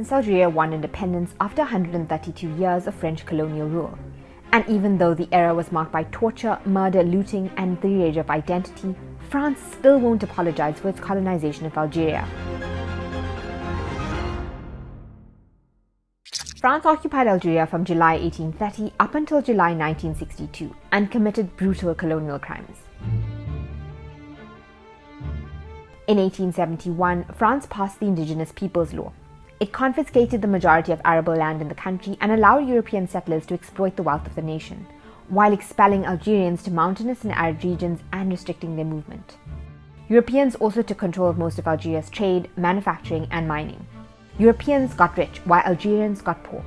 since Algeria won independence after 132 years of French colonial rule. And even though the era was marked by torture, murder, looting, and the rage of identity, France still won't apologize for its colonization of Algeria. France occupied Algeria from July 1830 up until July 1962 and committed brutal colonial crimes. In 1871, France passed the Indigenous Peoples Law. It confiscated the majority of arable land in the country and allowed European settlers to exploit the wealth of the nation, while expelling Algerians to mountainous and arid regions and restricting their movement. Europeans also took control of most of Algeria's trade, manufacturing, and mining. Europeans got rich while Algerians got poor.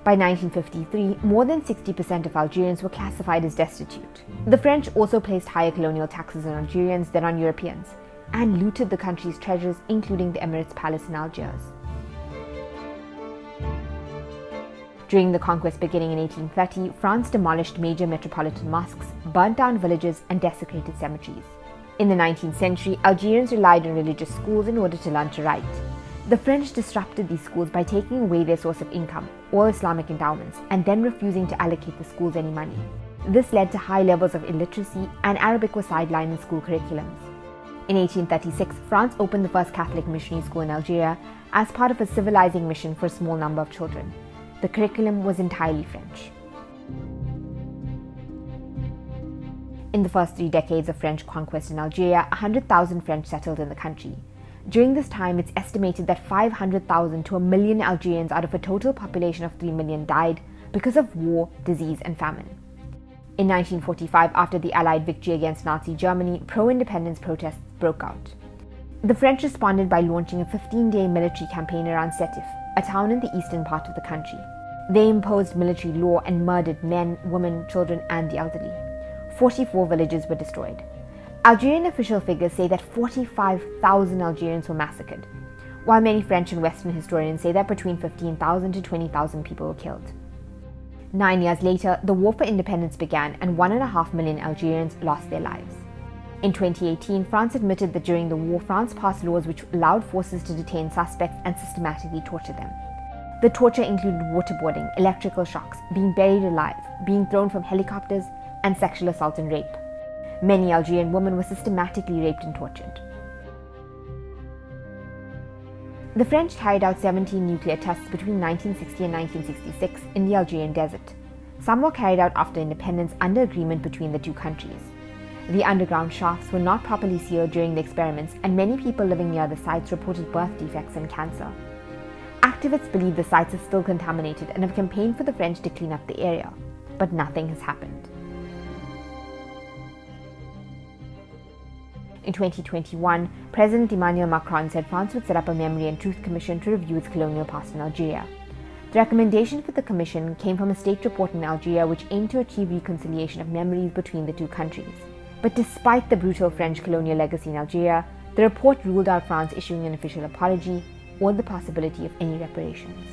By 1953, more than 60% of Algerians were classified as destitute. The French also placed higher colonial taxes on Algerians than on Europeans, and looted the country's treasures, including the Emirates Palace in Algiers. During the conquest beginning in 1830, France demolished major metropolitan mosques, burnt down villages, and desecrated cemeteries. In the 19th century, Algerians relied on religious schools in order to learn to write. The French disrupted these schools by taking away their source of income, all Islamic endowments, and then refusing to allocate the schools any money. This led to high levels of illiteracy, and Arabic was sidelined in school curriculums. In 1836, France opened the first Catholic missionary school in Algeria as part of a civilizing mission for a small number of children. The curriculum was entirely French. In the first 3 decades of French conquest in Algeria, 100,000 French settled in the country. During this time, it's estimated that 500,000 to 1 million Algerians out of a total population of 3 million died because of war, disease, and famine. In 1945, after the Allied victory against Nazi Germany, pro-independence protests broke out. The French responded by launching a 15-day military campaign around Sétif, a town in the eastern part of the country. They imposed military law and murdered men, women, children, and the elderly. 44 villages were destroyed. Algerian official figures say that 45,000 Algerians were massacred, while many French and Western historians say that between 15,000 to 20,000 people were killed. 9 years later, the war for independence began and 1.5 million Algerians lost their lives. In 2018, France admitted that during the war, France passed laws which allowed forces to detain suspects and systematically torture them. The torture included waterboarding, electrical shocks, being buried alive, being thrown from helicopters, and sexual assault and rape. Many Algerian women were systematically raped and tortured. The French carried out 17 nuclear tests between 1960 and 1966 in the Algerian desert. Some were carried out after independence under agreement between the two countries. The underground shafts were not properly sealed during the experiments, and many people living near the sites reported birth defects and cancer. Activists believe the sites are still contaminated and have campaigned for the French to clean up the area, but nothing has happened. In 2021, President Emmanuel Macron said France would set up a Memory and Truth Commission to review its colonial past in Algeria. The recommendation for the commission came from a state report in Algeria which aimed to achieve reconciliation of memories between the two countries. But despite the brutal French colonial legacy in Algeria, the report ruled out France issuing an official apology or the possibility of any reparations.